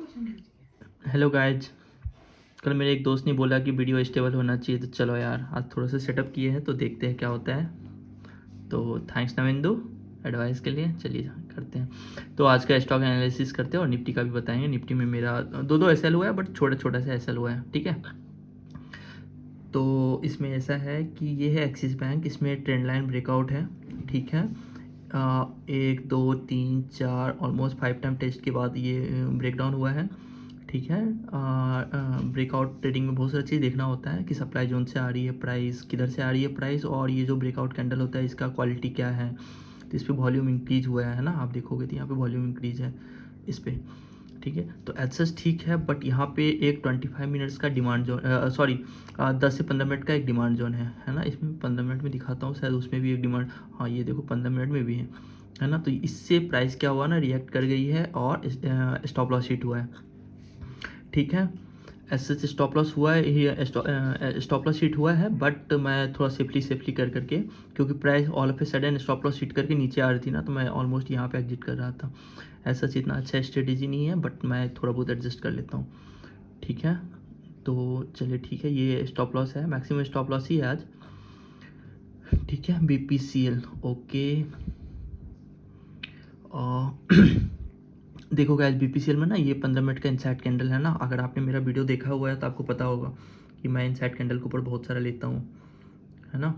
Hello guys. कल मेरे एक दोस्त ने बोला कि वीडियो स्टेबल होना चाहिए, तो चलो यार आज थोड़ा सा सेटअप किए हैं तो देखते हैं क्या होता है। तो थैंक्स नविंदु एडवाइस के लिए। चलिए करते हैं। तो आज का स्टॉक एनालिसिस करते हैं और निफ्टी का भी बताएंगे। निफ्टी में मेरा दो दो एसएल हुआ है, बट छोटा छोटा सा एसएल हुआ है, ठीक है। तो इसमें ऐसा है कि ये है एक्सिस बैंक, इसमें ट्रेंड लाइन ब्रेकआउट है, ठीक है। एक दो तीन चार ऑलमोस्ट 5 टाइम टेस्ट के बाद ये ब्रेकडाउन हुआ है, ठीक है। ब्रेकआउट ट्रेडिंग में बहुत सारी चीज़ देखना होता है कि सप्लाई जोन से आ रही है प्राइस, किधर से आ रही है प्राइस, और ये जो ब्रेकआउट कैंडल होता है इसका क्वालिटी क्या है। तो इस पर वॉल्यूम इंक्रीज हुआ है ना, आप देखोगे तो यहाँ पे वॉल्यूम इंक्रीज है इस पर, ठीक है। तो एज ठीक है, बट यहाँ पे एक 25 मिनट्स का डिमांड जोन, सॉरी 10 से 15 मिनट का एक डिमांड जोन है ना। इसमें 15 मिनट में दिखाता हूँ, शायद उसमें भी एक डिमांड, हाँ ये देखो 15 मिनट में भी है ना। तो इससे प्राइस क्या हुआ ना, रिएक्ट कर गई है और स्टॉप लॉस हिट हुआ है, ठीक है। ऐसे स्टॉप लॉस हुआ है, स्टॉप लॉस हिट हुआ है, बट मैं थोड़ा सेफली कर करके, क्योंकि price all of a sudden stop loss hit करके नीचे आ रही थी ना, तो मैं ऑलमोस्ट यहाँ पे एग्जिट कर रहा था। ऐसा इतना अच्छा स्ट्रेटेजी नहीं है, बट मैं थोड़ा बहुत एडजस्ट कर लेता हूँ, ठीक है। तो चलिए ठीक है, ये स्टॉप लॉस है, मैक्सिमम स्टॉप लॉस ही है आज, ठीक है। BPCL okay. देखो गाइस, BPCL में ना ये 15 मिनट का इनसाइड कैंडल है ना। अगर आपने मेरा वीडियो देखा हुआ है तो आपको पता होगा कि मैं इनसाइड कैंडल के ऊपर बहुत सारा लेता हूँ, है ना।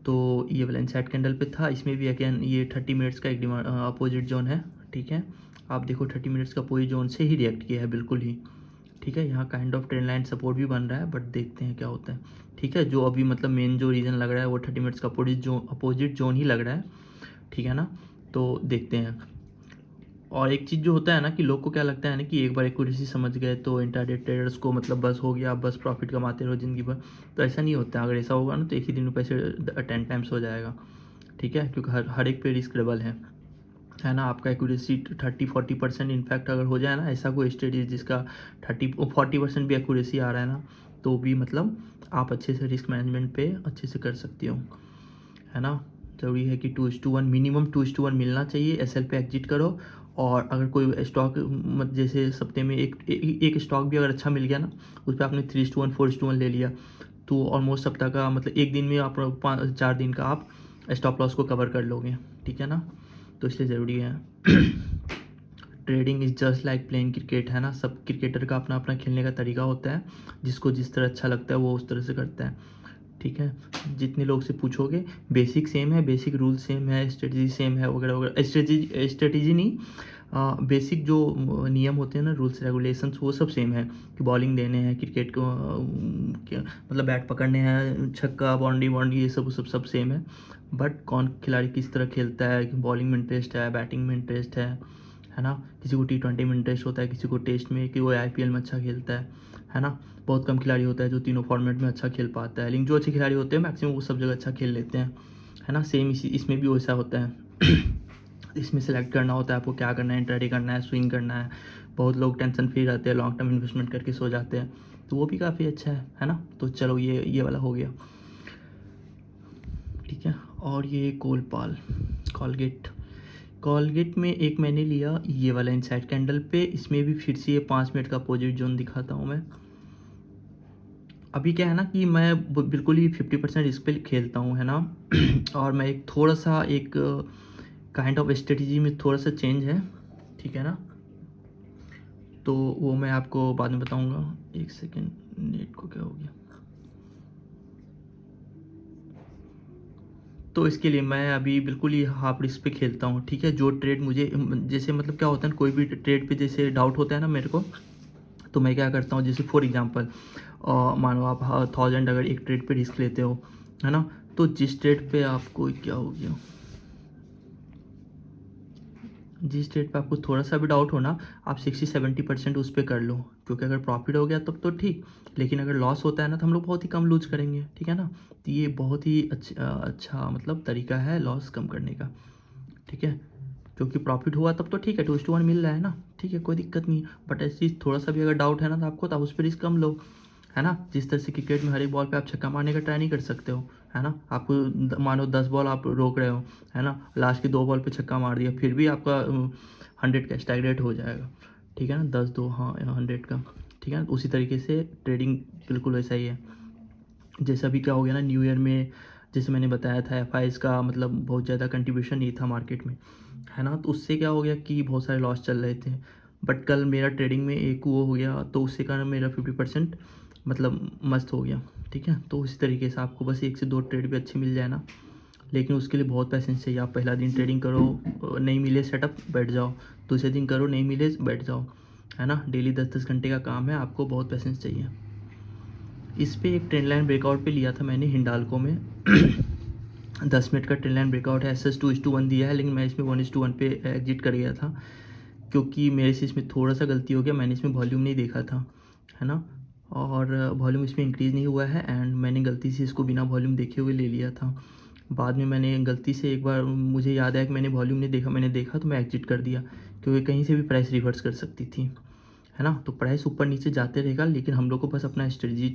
तो ये वाला इनसाइड कैंडल पे था, इसमें भी अगेन ये 30 मिनट्स का एक डिमांड अपोजिट जोन है, ठीक है। आप देखो 30 मिनट्स का अपोजिट जोन से ही रिएक्ट किया है बिल्कुल ही, ठीक है। यहाँ kind of trend line support भी बन रहा है, बट देखते हैं क्या होता है, ठीक है। जो अभी मतलब मेन जो रीज़न लग रहा है वो 30 मिनट्स का अपोजिट जोन ही लग रहा है, ठीक है ना। तो देखते हैं। और एक चीज़ जो होता है ना कि लोग को क्या लगता है ना कि एक बार एक्यूरेसी समझ गए तो इंट्राडे ट्रेडर्स को मतलब बस हो गया, आप बस प्रॉफिट कमाते रहो ज़िंदगी भर। तो ऐसा नहीं होता है। अगर ऐसा होगा ना तो एक ही दिन में पैसे 10 टाइम्स हो जाएगा, ठीक है। क्योंकि हर एक पे रिस्क डबल है ना। आपका एक्यूरेसी 30-40% इनफैक्ट अगर हो जाए ना, ऐसा कोई स्ट्रेटजी जिसका 30-40% भी एक्यूरेसी आ रहा है ना, तो भी मतलब आप अच्छे से रिस्क मैनेजमेंट पे अच्छे से कर सकती हो, है ना। ज़रूरी है कि 2:1 मिनिमम 2:1 मिलना चाहिए, एसएल पे एग्जिट करो। और अगर कोई स्टॉक मत जैसे सप्ते में एक स्टॉक भी अगर अच्छा मिल गया ना, उस पर आपने 3:1 4:1 ले लिया, तो ऑलमोस्ट सप्ताह का मतलब एक दिन में आप 4 दिन का आप स्टॉप लॉस को कवर कर लोगे, ठीक है ना। तो इसलिए ज़रूरी है। Trading is just like playing cricket, है ना। सब क्रिकेटर का अपना अपना खेलने का तरीका होता है, जिसको जिस तरह अच्छा लगता है वो उस तरह से करता है, ठीक है। जितने लोग से पूछोगे बेसिक सेम है, बेसिक रूल सेम है, स्ट्रेटजी सेम है वगैरह वगैरह। स्ट्रेटजी नहीं, बेसिक जो नियम होते हैं ना, रूल्स रेगुलेशंस, वो सब सेम है। कि बॉलिंग देने हैं क्रिकेट को, मतलब बैट पकड़ने हैं, छक्का बाउंड्री बाउंड्री, ये सब सेम है। बट कौन खिलाड़ी किस तरह खेलता है, कि बॉलिंग में इंटरेस्ट है, बैटिंग में इंटरेस्ट है ना। किसी को T20 में इंटरेस्ट होता है, किसी को टेस्ट में, कि वो IPL में अच्छा खेलता है ना। बहुत कम खिलाड़ी होता है जो तीनों फॉर्मेट में अच्छा खेल पाता है, लेकिन जो अच्छे खिलाड़ी होते हैं मैक्सिमम वो सब जगह अच्छा खेल लेते हैं, है ना। सेम इसी इसमें भी वैसा होता है। इसमें सेलेक्ट करना होता है आपको क्या करना है, इंट्राडे करना है, स्विंग करना है। बहुत लोग टेंशन फ्री रहते हैं, लॉन्ग टर्म इन्वेस्टमेंट करके सो जाते हैं, तो वो भी काफ़ी अच्छा है ना। तो चलो ये वाला हो गया, ठीक है। और ये कॉलगेट कॉलगेट में एक मैंने लिया ये वाला इनसाइड कैंडल पे, इसमें भी फिर से ये 5 मिनट का अपोजिट जोन दिखाता हूँ मैं। अभी क्या है ना कि मैं बिल्कुल ही 50% रिस्क पे खेलता हूँ, है ना। और मैं एक थोड़ा सा एक काइंड ऑफ स्ट्रेटजी में थोड़ा सा चेंज है, ठीक है ना। तो वो मैं आपको बाद में बताऊँगा। एक सेकेंड, नेट को क्या हो गया। तो इसके लिए मैं अभी बिल्कुल ही हाफ रिस्क पे खेलता हूँ, ठीक है। जो ट्रेड मुझे जैसे मतलब क्या होता है ना, कोई भी ट्रेड पे जैसे डाउट होता है ना मेरे को, तो मैं क्या करता हूँ, जैसे फॉर एग्जांपल मानो आप 1000 अगर एक ट्रेड पे रिस्क लेते हो, है ना। तो जिस ट्रेड पे आपको क्या हो गया, जिस ट्रेड पे आपको थोड़ा सा भी डाउट हो ना, आप 60-70% उस पर कर लो, क्योंकि अगर प्रॉफिट हो गया तब तो ठीक, लेकिन अगर लॉस होता है ना तो हम लोग बहुत ही कम लूज करेंगे, ठीक है ना। तो ये बहुत ही अच्छा मतलब तरीका है लॉस कम करने का, ठीक है। क्योंकि प्रॉफिट हुआ तब तो ठीक है, 2:1 मिल रहा है ना, ठीक है, कोई दिक्कत नहीं है। बट ऐसी थोड़ा सा भी अगर डाउट है ना तो आपको, तब उस पर रिस्क कम लो, है ना। जिस तरह से क्रिकेट में हर एक बॉल पे आप छक्का मारने का ट्राई नहीं कर सकते हो, है ना। आपको मानो 10 बॉल आप रोक रहे हो, है ना, लास्ट की 2 बॉल पे छक्का मार दिया, फिर भी आपका 100 का स्ट्राइक रेट हो जाएगा, ठीक है ना, 10 2 हाँ 100 का, ठीक है ना। उसी तरीके से ट्रेडिंग बिल्कुल वैसा ही है। जैसे अभी क्या हो गया ना न्यू ईयर में, जैसे मैंने बताया था एफ का मतलब बहुत ज़्यादा कंट्रीब्यूशन नहीं था मार्केट में, है ना। तो उससे क्या हो गया कि बहुत सारे लॉस चल रहे थे, बट कल मेरा ट्रेडिंग में एक वो हो गया, तो उससे कारण मेरा 50% मतलब मस्त हो गया, ठीक है। तो उसी तरीके से आपको बस 1 से 2 ट्रेड भी अच्छे मिल जाए ना, लेकिन उसके लिए बहुत पैसेंस चाहिए। आप पहला दिन ट्रेडिंग करो, नहीं मिले सेटअप बैठ जाओ, दूसरे दिन करो नहीं मिले बैठ जाओ, है ना। डेली 10-10 घंटे का काम है, आपको बहुत पैसेंस चाहिए। इस पे एक ट्रेंड लाइन ब्रेकआउट पे लिया था मैंने हिंडाल्को में 10 मिनट का ट्रेंड लाइन ब्रेकआउट है, SS 2:1 दिया है, लेकिन मैं इसमें 1:1 पे एग्जिट कर गया था, क्योंकि मेरे से इसमें थोड़ा सा गलती हो गया, मैंने इसमें वॉल्यूम नहीं देखा था, है ना। और वॉल्यूम इसमें इंक्रीज़ नहीं हुआ है, एंड मैंने गलती से इसको बिना वॉल्यूम देखे हुए ले लिया था। बाद में मैंने गलती से एक बार मुझे याद आया कि मैंने वॉल्यूम नहीं देखा, मैंने देखा तो मैं एग्जिट कर दिया, क्योंकि कहीं से भी प्राइस रिवर्स कर सकती थी, है ना। तो प्राइस ऊपर नीचे जाते रहेगा, लेकिन हम लोग को बस अपना स्ट्रेटजी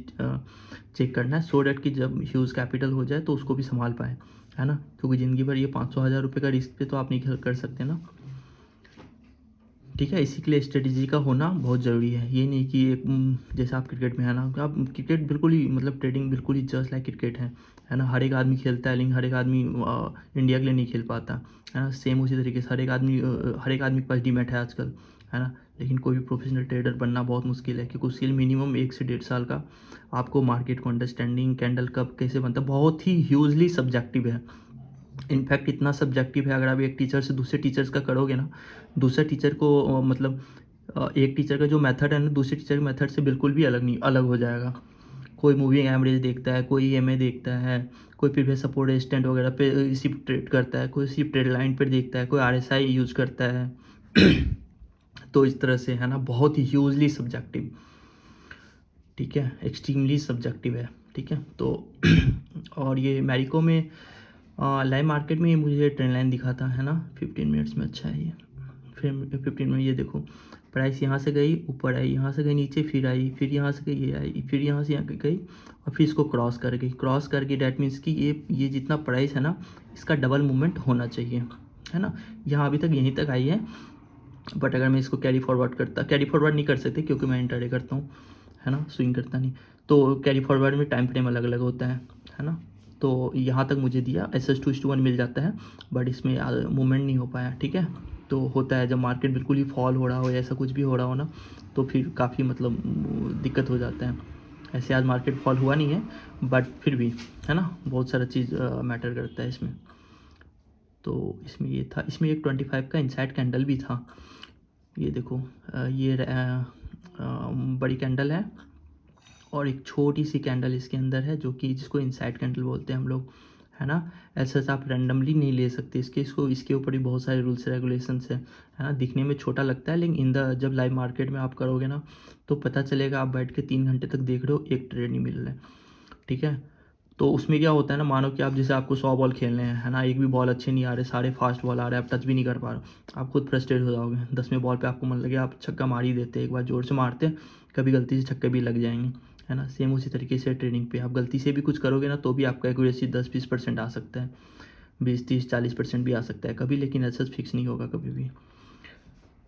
चेक करना है, सो डैट कि जब ह्यूज कैपिटल हो जाए तो उसको भी संभाल पाए, है ना। क्योंकि ज़िंदगी भर ये 500,000 रुपये का रिस्क पे तो आप नहीं कर सकते ना, ठीक है। इसी के लिए स्ट्रेटजी का होना बहुत ज़रूरी है। ये नहीं कि एक जैसे आप क्रिकेट में है ना, आप क्रिकेट बिल्कुल ही मतलब ट्रेडिंग बिल्कुल ही जस्ट लाइक क्रिकेट है ना। हर एक आदमी खेलता है, लेकिन हर एक आदमी इंडिया के लिए नहीं खेल पाता, है ना। सेम उसी तरीके से हर एक आदमी के पास डीमैट है आजकल, है ना। लेकिन कोई भी प्रोफेशनल ट्रेडर बनना बहुत मुश्किल है, क्योंकि उसके लिए मिनिमम 1 से 1.5 साल का आपको मार्केट को अंडरस्टैंडिंग, कैंडल कब कैसे बनता है, बहुत ही ह्यूजली सब्जेक्टिव है। इनफैक्ट इतना सब्जेक्टिव है, अगर आप एक टीचर से दूसरे टीचर्स का करोगे ना, दूसरे टीचर को मतलब एक टीचर का जो मेथड है ना दूसरे टीचर के मेथड से बिल्कुल भी अलग हो जाएगा। कोई मूविंग एवरेज देखता है, कोई EMA देखता है, कोई प्रीवियस सपोर्ट रेजिस्टेंट वगैरह पे इसी ट्रेड करता है, कोई इसी ट्रेड लाइन पर देखता है, कोई RSI यूज करता है तो इस तरह से है ना, बहुत ही ह्यूजली सब्जेक्टिव, ठीक है, एक्सट्रीमली सब्जेक्टिव है, ठीक है। तो और ये मैरिको में लाइव मार्केट में ये मुझे ट्रेंड लाइन दिखा था, है ना, 15 मिनट्स में। अच्छा है ये, फिर 15 में ये देखो प्राइस यहाँ से गई ऊपर आई, यहाँ से गई नीचे फिर आई, फिर यहाँ से गई ये आई, फिर यहाँ से यहाँ गई और फिर इसको क्रॉस कर गई। डैट मीन्स कि ये जितना प्राइस है ना, इसका डबल मूवमेंट होना चाहिए, है ना। यहाँ अभी तक यहीं तक आई है, बट अगर मैं इसको कैरी फॉरवर्ड नहीं कर सकते, क्योंकि मैं इंटरडे करता हूँ, है ना, स्विंग करता नहीं। तो कैरी फॉरवर्ड में टाइम फ्रेम अलग अलग होता है ना। तो यहाँ तक मुझे दिया SS 2:1 मिल जाता है, बट इसमें मूवमेंट नहीं हो पाया, ठीक है। तो होता है जब मार्केट बिल्कुल ही फॉल हो रहा हो, ऐसा कुछ भी हो रहा हो ना, तो फिर काफ़ी मतलब दिक्कत हो जाता है। ऐसे आज मार्केट फॉल हुआ नहीं है, बट फिर भी, है ना, बहुत सारा चीज़ मैटर करता है इसमें। तो इसमें ये था, इसमें एक 25 का इनसाइड कैंडल भी था, ये देखो ये बड़ी कैंडल है, और एक छोटी सी कैंडल इसके अंदर है, जो कि जिसको इनसाइड कैंडल बोलते हैं हम लोग, है ना। ऐसा आप रैंडमली नहीं ले सकते इसके ऊपर भी बहुत सारे रूल्स रेगुलेशंस है ना। दिखने में छोटा लगता है, लेकिन जब लाइव मार्केट में आप करोगे ना, तो पता चलेगा आप बैठ के 3 घंटे तक देख रहे हो, एक ट्रेड नहीं मिल रहा है, ठीक है। तो उसमें क्या होता है ना, मानो कि आप जैसे आपको 100 बॉल खेलने हैं, है ना, एक भी बॉल अच्छे नहीं आ रहे, सारे फास्ट बॉल आ रहे हैं, आप टच भी नहीं कर पा रहे, आप खुद फ्रस्ट्रेट हो जाओगे। 10वें बॉल पे आपको मन लगे आप छक्का मार ही देते, एक बार जोर से मारते, कभी गलती से छक्के भी लग जाएंगे, है ना। सेम उसी तरीके से ट्रेनिंग पे आप गलती से भी कुछ करोगे ना, तो भी आपका एक्यूरेसी 10-20% आ सकता है, 20-30-40% भी आ सकता है कभी, लेकिन ऐसा फिक्स नहीं होगा कभी भी,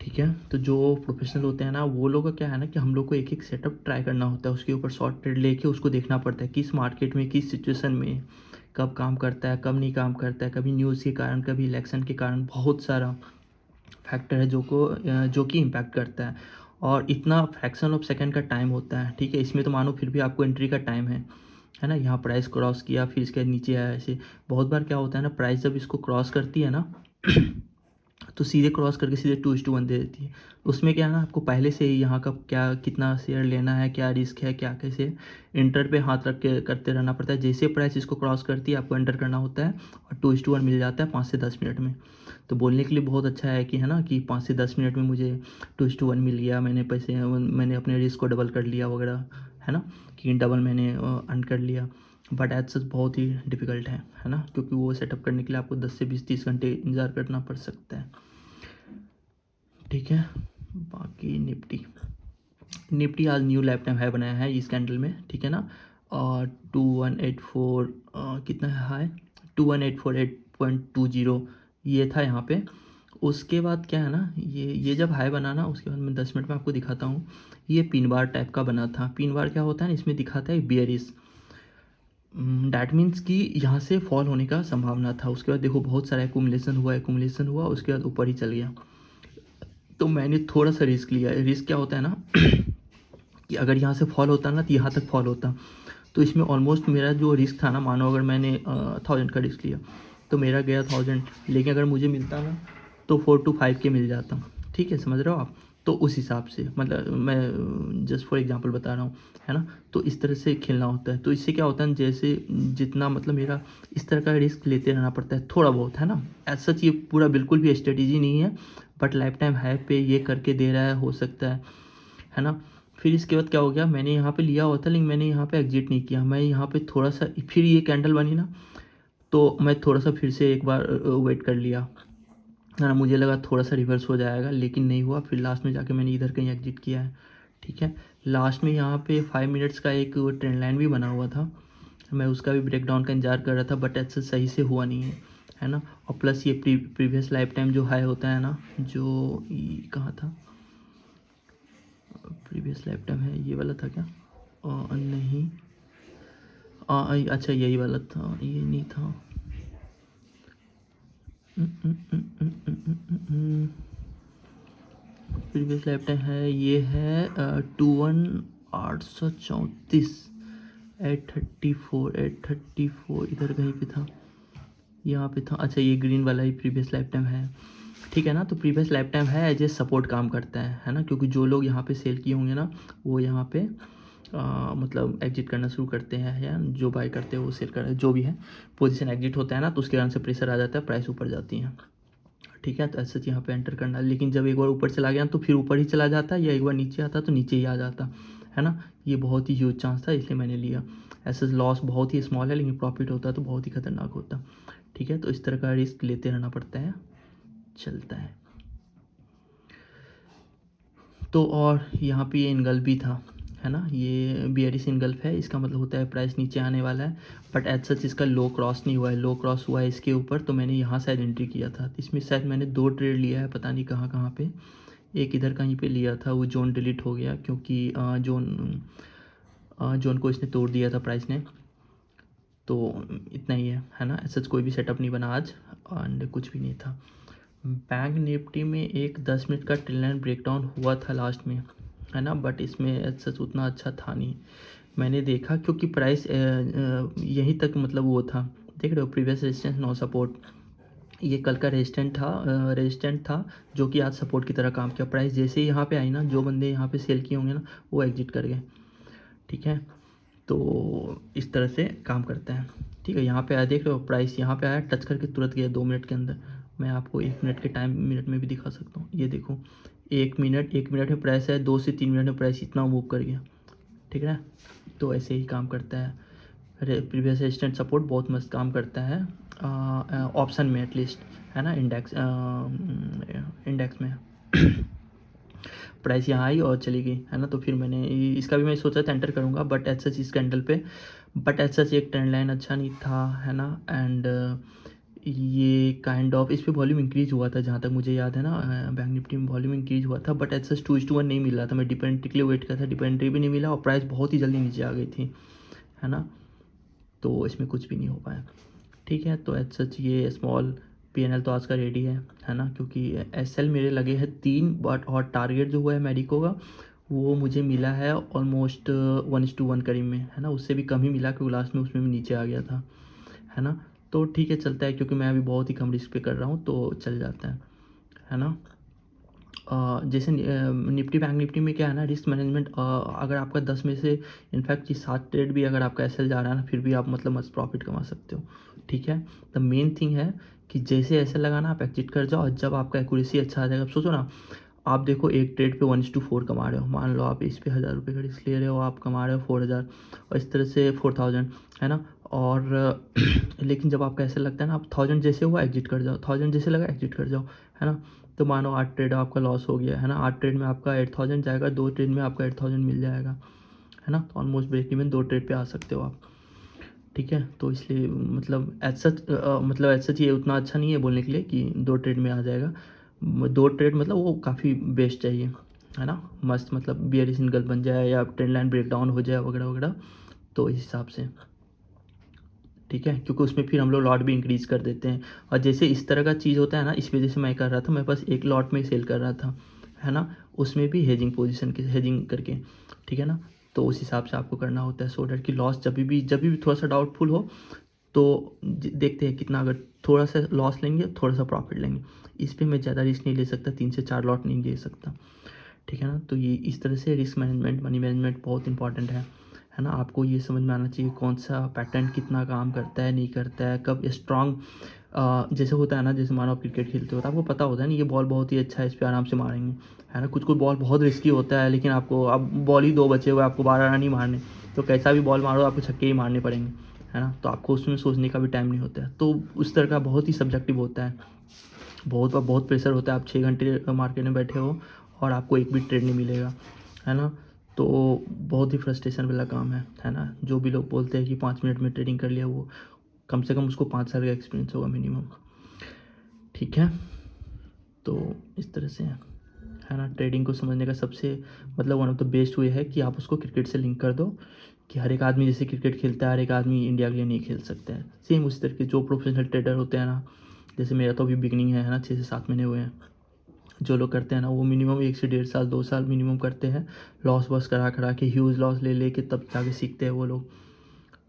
ठीक है। तो जो प्रोफेशनल होते हैं ना, वो लोग का क्या है ना, कि हम लोग को एक एक सेटअप ट्राई करना होता है, उसके ऊपर शॉर्ट ट्रेड लेके उसको देखना पड़ता है किस मार्केट में किस सिचुएशन में कब काम करता है कब नहीं काम करता है, कभी न्यूज़ के कारण कभी इलेक्शन के कारण, बहुत सारा फैक्टर है जो कि इम्पैक्ट करता है। और इतना फ्रैक्शन ऑफ सेकंड का टाइम होता है, ठीक है। इसमें तो मानो फिर भी आपको एंट्री का टाइम है ना। यहाँ प्राइस क्रॉस किया, फिर इसके नीचे आया, ऐसे बहुत बार क्या होता है ना, प्राइस जब इसको क्रॉस करती है ना तो सीधे क्रॉस करके सीधे 2:1 दे देती है। उसमें क्या है ना, आपको पहले से ही यहाँ का क्या कितना शेयर लेना है, क्या रिस्क है, क्या कैसे एंटर पे हाथ रख के करते रहना पड़ता है। जैसे प्राइस इसको क्रॉस करती है आपको एंटर करना होता है, और 2:1 मिल जाता है 5 से 10 मिनट में। तो बोलने के लिए बहुत अच्छा है कि, है ना, कि 5 से 10 मिनट में मुझे 2:1 मिल गया, मैंने अपने रिस्क को डबल कर लिया वगैरह, है ना, कि डबल मैंने अर्न कर लिया। बट एज सच बहुत ही डिफ़िकल्ट है ना, क्योंकि वो सेटअप करने के लिए आपको 10 से 20-30 घंटे इंतज़ार करना पड़ सकता है, ठीक है। बाकी निफ्टी आज न्यू लाइफ टाइम हाई बनाया है इस कैंडल में, ठीक है ना। और 2184 कितना है हाई, 21,848.20 ये था यहाँ पे। उसके बाद क्या है ना, ये जब हाई बना ना, उसके बाद मैं 10 मिनट में आपको दिखाता हूँ। ये पिन बार टाइप का बना था। पिन बार क्या होता है ना, इसमें दिखाता है बेयरिश, डैट मीन्स कि यहाँ से फॉल होने का संभावना था। उसके बाद देखो बहुत सारा एकुमुलेशन हुआ, उसके बाद ऊपर ही चल गया। तो मैंने थोड़ा सा रिस्क लिया। रिस्क क्या होता है ना कि अगर यहाँ से फॉल होता ना तो यहाँ तक फॉल होता। तो इसमें ऑलमोस्ट मेरा जो रिस्क था ना, मानो अगर मैंने 1000 का रिस्क लिया तो मेरा गया 1000, लेकिन अगर मुझे मिलता ना तो 4 to 5 के मिल जाता। ठीक है, समझ रहे हो आप? तो उस हिसाब से मतलब मैं जस्ट फॉर एग्जांपल बता रहा हूँ, है ना। तो इस तरह से खेलना होता है। तो इससे क्या होता है, जैसे जितना मतलब मेरा इस तरह का रिस्क लेते रहना पड़ता है थोड़ा बहुत, है ना। एज सच ये पूरा बिल्कुल भी स्ट्रेटेजी नहीं है, बट लाइफ टाइम हाई पे ये करके दे रहा है, हो सकता है ना। फिर इसके बाद क्या हो गया, मैंने यहाँ पे लिया हुआ था लेकिन मैंने यहाँ पे एग्जिट नहीं किया। मैं यहाँ पे थोड़ा सा, फिर ये कैंडल बनी ना तो मैं थोड़ा सा फिर से एक बार वेट कर लिया, है ना। मुझे लगा थोड़ा सा रिवर्स हो जाएगा, लेकिन नहीं हुआ। फिर लास्ट में जाके मैंने इधर कहीं एग्जिट किया है। ठीक है, लास्ट में यहाँ पे 5 मिनट्स का एक ट्रेंड लाइन भी बना हुआ था। मैं उसका भी ब्रेक डाउन का इंतजार कर रहा था, बट ऐसा सही से हुआ नहीं है ना। और प्लस ये प्रीवियस लाइफ टाइम जो हाई होता है ना, जो कहाँ था, प्रीवियस लाइफ टाइम है ये वाला था क्या? नहीं, अच्छा यही वाला था, ये नहीं था। प्रीवियस लाइफ टाइम है, ये है 21,834, 834 इधर कहीं पे था, यहाँ पे था। अच्छा ये ग्रीन वाला ही प्रीवियस लाइफ टाइम है। ठीक है ना। तो प्रीवियस लाइफ टाइम है एज ए सपोर्ट काम करता है ना, क्योंकि जो लोग यहाँ पे सेल किए होंगे ना वो यहाँ पे मतलब एग्जिट करना शुरू करते हैं, या जो बाय करते हैं वो सेल कर, जो भी है पोजीशन एग्जिट होता है ना, तो उसके कारण से प्रेशर आ जाता है, प्राइस ऊपर जाती है। ठीक है, तो ऐसे यहाँ पे एंटर करना है। लेकिन जब एक बार ऊपर चला गया तो फिर ऊपर ही चला जाता है, या एक बार नीचे आता तो नीचे ही आ जाता है ना। ये बहुत ही ह्यूज चांस था, इसलिए मैंने लिया। ऐसे लॉस बहुत ही स्मॉल है, लेकिन प्रॉफिट होता है तो बहुत ही खतरनाक होता। ठीक है, तो इस तरह का रिस्क लेते रहना पड़ता है, चलता है। तो और यहाँ पे ये इनगल्फ भी था, है ना। ये बियरिश इनगल्फ है, इसका मतलब होता है प्राइस नीचे आने वाला है। बट एज सच इसका लो क्रॉस नहीं हुआ है, लो क्रॉस हुआ है इसके ऊपर, तो मैंने यहाँ शायद एंट्री किया था। इसमें शायद मैंने 2 ट्रेड लिया है, पता नहीं कहाँ कहाँ पे। एक इधर कहीं पे लिया था, वो जोन डिलीट हो गया क्योंकि जोन को इसने तोड़ दिया था प्राइस ने। तो इतना ही है ना। ऐसा कोई भी सेटअप नहीं बना आज, एंड कुछ भी नहीं था। बैंक निफ्टी में एक 10 मिनट का ट्रेंड लाइन ब्रेकडाउन हुआ था लास्ट में, है ना। बट इसमें सच उतना अच्छा था नहीं, मैंने देखा, क्योंकि प्राइस यहीं तक मतलब वो था, देख रहे हो, प्रीवियस रेजिस्टेंस नो सपोर्ट। ये कल का रेजिस्टेंट था जो कि आज सपोर्ट की तरह काम किया। प्राइस जैसे ही यहाँ पे आई ना, जो बंदे यहाँ पे सेल किए होंगे ना वो एग्जिट कर गए। ठीक है, तो इस तरह से काम करता है। ठीक है, यहाँ पे आया, देख रहे हो, प्राइस यहाँ पे आया, टच करके तुरंत गया 2 मिनट के अंदर। मैं आपको 1 मिनट के टाइम मिनट में भी दिखा सकता हूँ, ये देखो, 1 मिनट में प्राइस है, 2 से 3 मिनट में प्राइस इतना मूव कर गया। ठीक है, तो ऐसे ही काम करता है। प्रीवियस रेजिस्टेंट सपोर्ट बहुत मस्त काम करता है ऑप्शन में एटलीस्ट, है ना। इंडेक्स में प्राइस यहाँ आई और चली गई, है ना। तो फिर मैंने इसका भी मैं सोचा था एंटर करूँगा, बट एज सच इस कैंडल पे, बट एज सच एक ट्रेंड लाइन अच्छा नहीं था, है ना। एंड ये काइंड ऑफ इस पर वॉल्यूम इंक्रीज हुआ था जहाँ तक मुझे याद है ना, बैंक निफ्टी में वॉल्यूम इंक्रीज हुआ था, बट एज सच 2:1 नहीं मिल रहा था। मैं डिपेंडेंट के लिए वेट किया था, डिपेंडेंट भी नहीं मिला और प्राइस बहुत ही जल्दी नीचे आ गई थी, है ना। तो इसमें कुछ भी नहीं हो पाया। ठीक है, तो एज सच ये स्मॉल पीएनएल तो आज का रेडी है ना, क्योंकि एसएल मेरे लगे हैं 3, बट और टारगेट जो हुआ है मेडिको का वो मुझे मिला है ऑलमोस्ट 1:1 करीब में, है ना। उससे भी कम ही मिला क्योंकि लास्ट में उसमें भी नीचे आ गया था, है ना। तो ठीक है, चलता है, क्योंकि मैं अभी बहुत ही कम रिस्क पे कर रहा हूँ तो चल जाता है ना। जैसे निफ्टी बैंक निफ्टी में क्या है ना, रिस्क मैनेजमेंट, अगर आपका 10 में से इनफैक्ट ये 7 ट्रेड भी अगर आपका एसएल जा रहा है ना, फिर भी आप मतलब मस्त प्रॉफिट कमा सकते हो। ठीक है, द मेन थिंग है कि जैसे एसएल लगाना आप एग्जिट कर जाओ, और जब आपका एक्यूरेसी अच्छा आ जाएगा। अब सोचो ना, आप देखो एक ट्रेड पे 1:4 कमा रहे हो, मान लो आप इस पे 1000 रुपये का रिस्क ले रहे हो, आप कमा रहे हो 4000, और इस तरह से 4000, है ना। और लेकिन जब आपका ऐसा लगता है ना, आप 1000 जैसे हुआ एग्जिट कर जाओ, 1000 जैसे लगा एग्जिट कर जाओ, है ना। तो मानो 8 ट्रेड आपका लॉस हो गया, है ना। 8 ट्रेड में आपका 8000 जाएगा, 2 ट्रेड में आपका 8000 मिल जाएगा, है ना। तो ऑलमोस्ट ब्रेक इवन 2 ट्रेड पे आ सकते हो आप। ठीक है, तो इसलिए मतलब एज सच ये उतना अच्छा नहीं है बोलने के लिए कि 2 ट्रेड में आ जाएगा, 2 ट्रेड मतलब वो काफ़ी बेस्ट चाहिए, है ना? मस्त मतलब बियरिश सिंगल बन जाए या ट्रेंड लाइन ब्रेकडाउन हो जाए वगैरह वगैरह, तो इस हिसाब से, ठीक है? क्योंकि उसमें फिर हम लोग लॉट भी इंक्रीज़ कर देते हैं, और जैसे इस तरह का चीज़ होता है ना, इस वजह से मैं कर रहा था, मैं बस एक लॉट में सेल कर रहा था, है ना? उसमें भी हेजिंग पोजीशन के हेजिंग करके, ठीक है ना? तो उस हिसाब से आपको करना होता है, सो दैट कि लॉस जब भी थोड़ा सा डाउटफुल हो तो देखते हैं कितना, अगर थोड़ा सा लॉस लेंगे थोड़ा सा प्रॉफिट लेंगे, इस पे मैं ज़्यादा रिस्क नहीं ले सकता, 3 से 4 लॉट नहीं ले सकता, ठीक है ना? तो ये इस तरह से रिस्क मैनेजमेंट, मनी मैनेजमेंट बहुत इंपॉर्टेंट है ना? आपको ये समझ में आना चाहिए कौन सा पैटर्न कितना काम करता है, नहीं करता है, कब स्ट्रॉन्ग, जैसे होता है ना, जैसे मानो आप क्रिकेट खेलते हो तो आपको पता होता है ना, ये बॉल बहुत ही अच्छा है, इस पर आराम से मारेंगे, है ना? कुछ कुछ बॉल बहुत रिस्की होता है, लेकिन आपको अब बॉल ही 2 बचे हुए, आपको 12 रन ही मारने, तो कैसा भी बॉल मारो आपको छक्के ही मारने पड़ेंगे, है ना? तो आपको उसमें सोचने का भी टाइम नहीं होता है, तो उस तरह का बहुत ही सब्जेक्टिव होता है, बहुत प्रेशर होता है, आप 6 घंटे मार्केट में बैठे हो और आपको एक भी ट्रेड नहीं मिलेगा, है ना? तो बहुत ही फ्रस्ट्रेशन वाला काम है ना? जो भी लोग बोलते हैं कि 5 मिनट में ट्रेडिंग कर लिया, वो कम से कम उसको 5 साल का एक्सपीरियंस होगा मिनिमम, ठीक है? तो इस तरह से है ना? ट्रेडिंग को समझने का सबसे मतलब one of the best way है कि आप उसको क्रिकेट से लिंक कर दो, कि हर एक आदमी जैसे क्रिकेट खेलता है, हर एक आदमी इंडिया के लिए नहीं खेल सकता है, सेम उसी तरह के जो प्रोफेशनल ट्रेडर होते हैं ना, जैसे मेरा तो अभी बिगनिंग है ना, 6 से 7 महीने हुए हैं, जो लोग करते हैं ना, वो मिनिमम 1 से 1.5 साल 2 साल मिनिमम करते हैं, लॉस वॉस करा करा के, ह्यूज लॉस ले ले के तब जाके सीखते हैं वो लोग,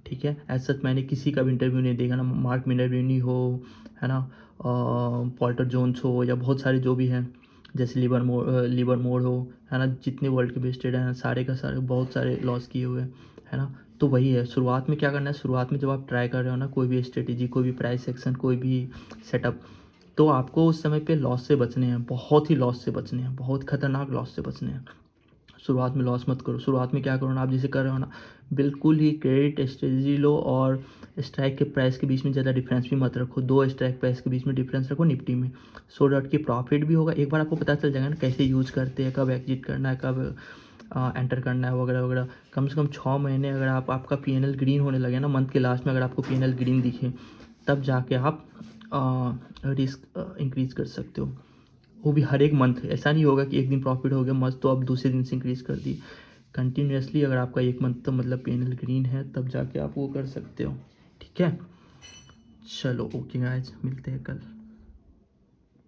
ठीक है? एज सच मैंने किसी का भी इंटरव्यू नहीं देखा ना, मार्क मिनरविनी हो, है ना, पॉल्टर जोन्स हो, या बहुत सारे जो भी हैं, जैसे लिवर मोर हो, है ना, जितने वर्ल्ड के बेस्ट ट्रेडर हैं सारे का सारे बहुत सारे लॉस किए हुए हैं, है ना? तो वही है, शुरुआत में क्या करना है, शुरुआत में जब आप ट्राई कर रहे हो ना कोई भी स्ट्रेटेजी, कोई भी प्राइस एक्शन, कोई भी सेटअप, तो आपको उस समय पे लॉस से बचने हैं, बहुत ही लॉस से बचने हैं, बहुत खतरनाक लॉस से बचने हैं। शुरुआत में लॉस मत करो, शुरुआत में क्या करो ना, आप जैसे कर रहे हो ना, बिल्कुल ही क्रेडिट स्ट्रेटजी लो, और स्ट्राइक के प्राइस के बीच में ज़्यादा डिफरेंस भी मत रखो, 2 स्ट्राइक प्राइस के बीच में डिफरेंस रखो निफ्टी में, सो डॉट की प्रॉफिट भी होगा, एक बार आपको पता चल जाएगा ना कैसे यूज़ करते हैं, कब एग्जिट करना है, कब एंटर करना है वगैरह वगैरह। कम से कम 6 महीने अगर आपका पीएनएल ग्रीन होने लगे ना, मंथ के लास्ट में अगर आपको पीएनएल ग्रीन दिखे, तब जाके आप रिस्क इंक्रीज कर सकते हो, वो भी हर एक मंथ। ऐसा नहीं होगा कि एक दिन प्रॉफिट हो गया मस्त तो अब दूसरे दिन से इंक्रीज़ कर दी, कंटिन्यूसली अगर आपका एक मंथ तो मतलब पीएनएल ग्रीन है, तब जाके आप वो कर सकते हो, ठीक है? चलो ओके गाइज, मिलते हैं कल।